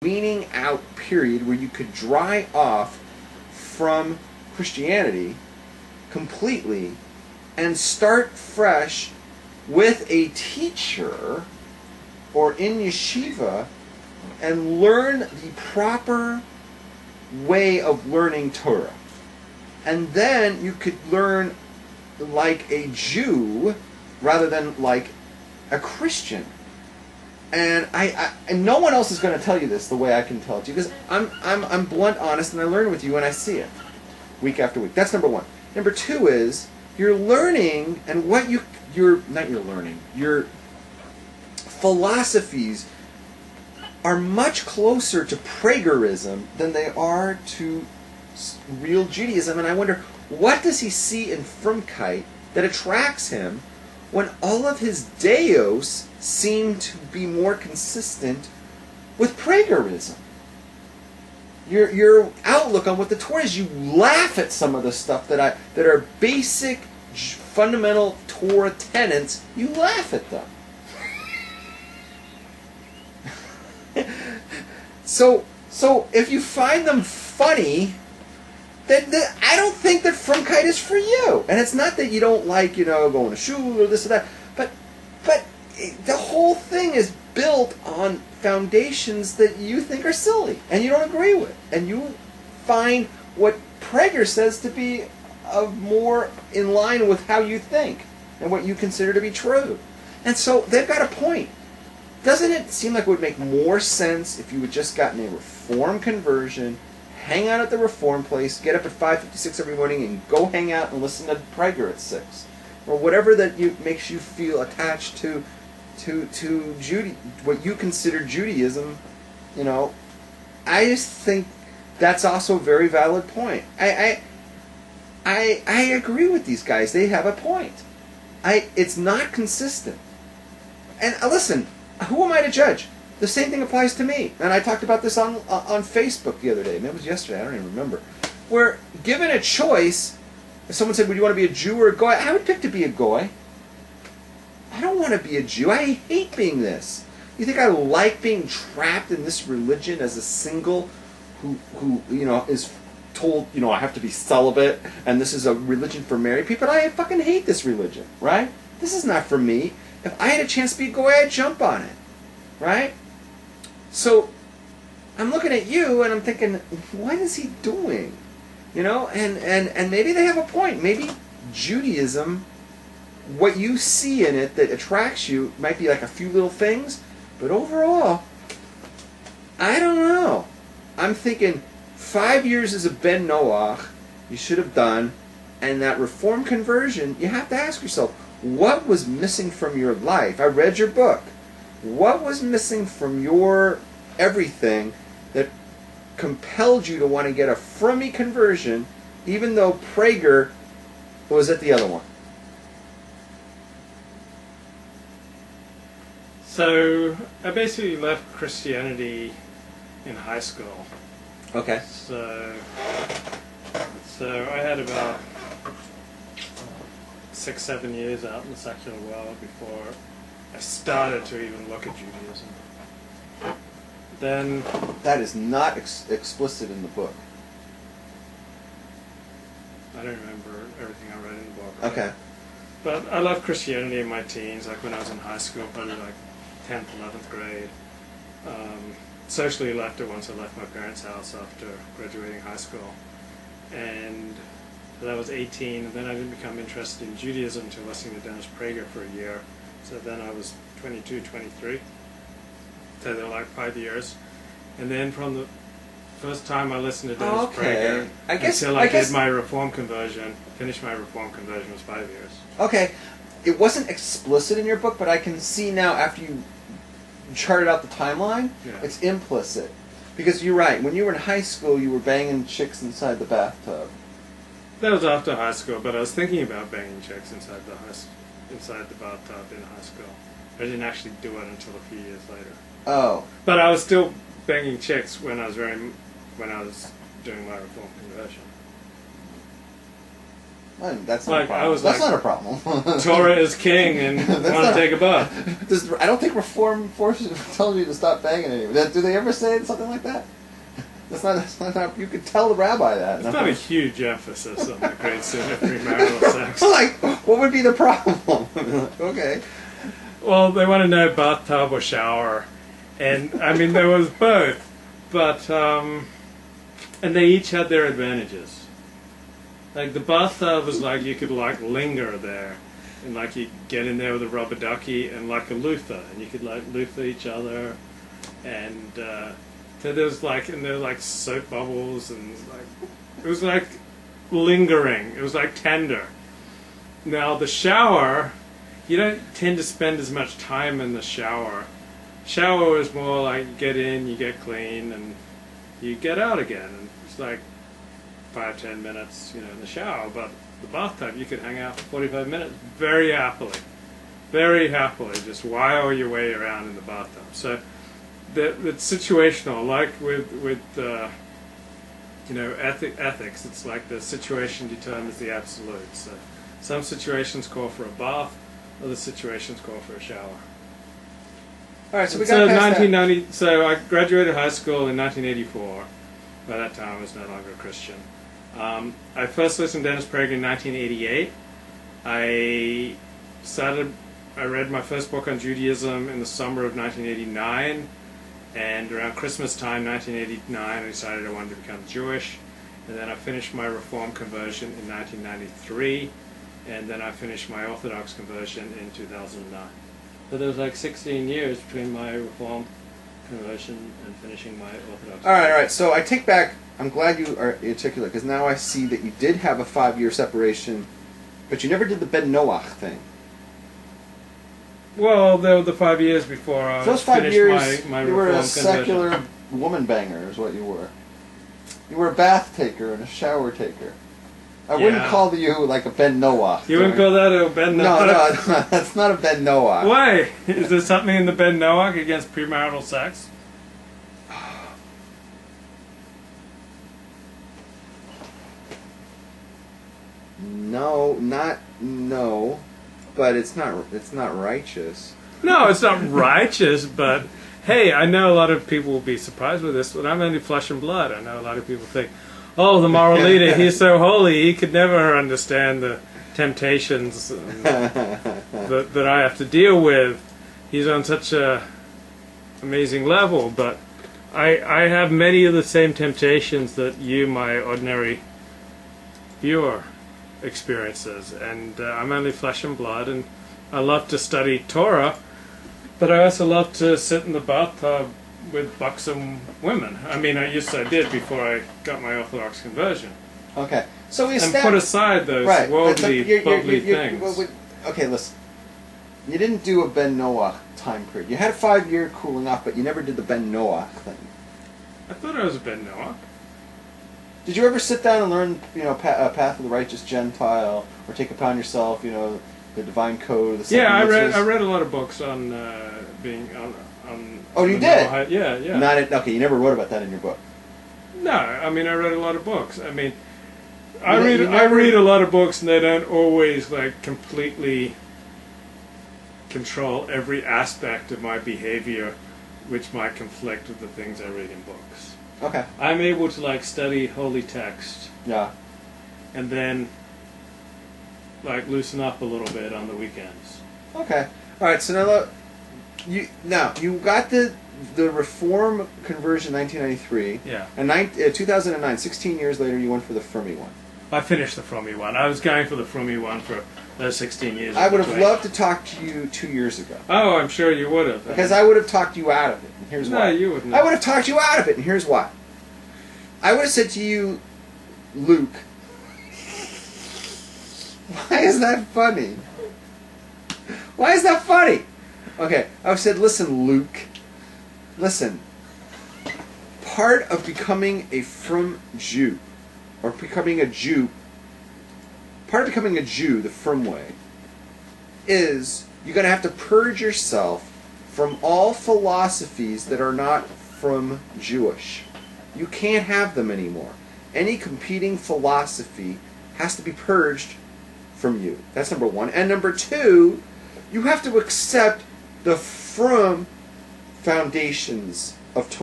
weaning out period where you could dry off from Christianity completely and start fresh with a teacher or in yeshiva and learn the proper way of learning Torah. And then you could learn like a Jew rather than like a Christian. And and no one else is going to tell you this the way I can tell it to you, because I'm blunt, honest, and I learn with you and I see it week after week. That's number one. Number two is you're learning, and your philosophies are much closer to Pragerism than they are to real Judaism. And I wonder, what does he see in Frumkeit that attracts him when all of his deos seem to be more consistent with Pragerism? Your outlook on what the Torah is, you laugh at some of the stuff that are basic, fundamental Torah tenets. You laugh at them. So if you find them funny, then I don't think that Frumkeit is for you. And it's not that you don't like, going to shul or this or that, but the whole thing is built on foundations that you think are silly and you don't agree with, and you find what Prager says to be more in line with how you think and what you consider to be true. And so they've got a point. Doesn't it seem like it would make more sense if you had just gotten a Reform conversion, hang out at the Reform place, get up at 5:56 every morning and go hang out and listen to Prager at 6? Or whatever that makes you feel attached to what you consider Judaism. I just think that's also a very valid point. I agree with these guys. They have a point. It's not consistent. And listen, who am I to judge? The same thing applies to me. And I talked about this on Facebook the other day. Maybe it was yesterday. I don't even remember. Where, given a choice, if someone said, would you want to be a Jew or a Goy? I would pick to be a Goy. I don't want to be a Jew. I hate being this. You think I like being trapped in this religion as a single who is told, I have to be celibate and this is a religion for married people? I fucking hate this religion, right? This is not for me. If I had a chance to be a Goy, I'd jump on it, right? So I'm looking at you and I'm thinking, what is he doing? And maybe they have a point. Maybe Judaism, what you see in it that attracts you might be like a few little things, but overall, I don't know. I'm thinking 5 years as a Ben Noach you should have done, and that Reform conversion, you have to ask yourself, what was missing from your life? I read your book. What was missing from your everything that compelled you to want to get a Frummy conversion, even though Prager was at the other one? So I basically left Christianity in high school. Okay. So I had about 6-7 years out in the secular world before I started to even look at Judaism. Then that is not explicit in the book. I don't remember everything I read in the book. Okay. But I left Christianity in my teens, like when I was in high school, probably like 10th, 11th grade. Socially left it once I left my parents' house after graduating high school. And that was 18, and then I didn't become interested in Judaism until listening to Dennis Prager for a year. So then I was 22, 23. So they were like 5 years. And then from the first time I listened to Dennis Prager until I did my Reform conversion, finished my Reform conversion, was 5 years. Okay. It wasn't explicit in your book, but I can see now after you charted out the timeline, it's implicit. Because you're right, when you were in high school, you were banging chicks inside the bathtub. That was after high school, but I was thinking about banging chicks inside the bathtub in high school. I didn't actually do it until a few years later. Oh. But I was still banging chicks when I was doing my Reform conversion. Well, that's not Like, a problem. I was That's like- not a problem. Torah is king and That's want not- to take a bath. I don't think Reform tells you to stop banging anyone. Do they ever say something like that? That's not. You could tell the rabbi that. It's not a huge emphasis on the great sin of premarital sex. Like, what would be the problem? Okay. Well, they want to know bathtub or shower, and I mean there was both, but and they each had their advantages. Like the bathtub was like you could like linger there, and like you get in there with a rubber ducky and like a loofah, and you could like loofah each other, and so there was like soap bubbles and like it was like lingering. It was like tender. Now the shower, you don't tend to spend as much time in the shower. Shower is more like you get in, you get clean, and you get out again. And it's like 5-10 minutes, in the shower. But the bathtub, you could hang out for 45 minutes very happily, just while your way around in the bathtub. So it's situational, like with ethics. It's like the situation determines the absolute. So some situations call for a bath, other situations call for a shower. All right, so we got past 1990. So I graduated high school in 1984. By that time, I was no longer a Christian. I first listened to Dennis Prager in 1988. I read my first book on Judaism in the summer of 1989, and around Christmas time, 1989, I decided I wanted to become Jewish. And then I finished my Reform conversion in 1993, and then I finished my Orthodox conversion in 2009. So there was like 16 years between my Reform conversion and finishing my Orthodox. All right. So I take back. I'm glad you are articulate because now I see that you did have a 5-year separation, but you never did the Ben Noach thing. Well, there were the 5 years before I Those 5 finished years, my you were Reform a secular conversion. woman banger, is what you were. You were a bath taker and a shower taker. I wouldn't call you like a Ben Noach. You wouldn't call that a Ben Noach? No, that's not a Ben Noach. Why? Is there something in the Ben Noach against premarital sex? No, but it's not righteous. No, it's not righteous, but hey, I know a lot of people will be surprised with this, but I'm only flesh and blood. I know a lot of people think, oh, the moral leader, he's so holy, he could never understand the temptations that I have to deal with. He's on such a amazing level, but I have many of the same temptations that you, my ordinary viewer, experiences, and I'm only flesh and blood, and I love to study Torah, but I also love to sit in the bathtub with buxom women. I mean, I did before I got my Orthodox conversion. Okay, so we and put aside those worldly things. Okay, listen. You didn't do a Ben Noach time period. You had a 5-year cooling off, but you never did the Ben Noach thing. I thought I was a Ben Noach. Did you ever sit down and learn, Path of the Righteous Gentile, or take upon yourself, the Divine Code? The I read a lot of books on being on. Oh, you did? Noahide. Yeah. Okay, you never wrote about that in your book. No, I mean I read a lot of books. I mean, I read a lot of books, and they don't always like completely control every aspect of my behavior, which might conflict with the things I read in books. Okay. I'm able to like study holy text. Yeah. And then like loosen up a little bit on the weekends. Okay. All right. So now you got the Reform conversion 1993. Yeah. And 2009, 16 years later, you went for the Fermi one. I finished the Frummy one. I was going for the Frummy one for those 16 years. I would have loved to talk to you 2 years ago. Oh, I'm sure you would have. Because I would have talked you out of it, and here's why. No, you wouldn't. I would have talked you out of it, and here's why. I would have said to you, Luke, why is that funny? Why is that funny? Okay, I would have said, listen, Luke, listen, part of becoming a frum Jew, or becoming a Jew, part of becoming a Jew, the frum way, is you're going to have to purge yourself from all philosophies that are not from Jewish. You can't have them anymore. Any competing philosophy has to be purged from you. That's number one. And number two, you have to accept the firm foundations of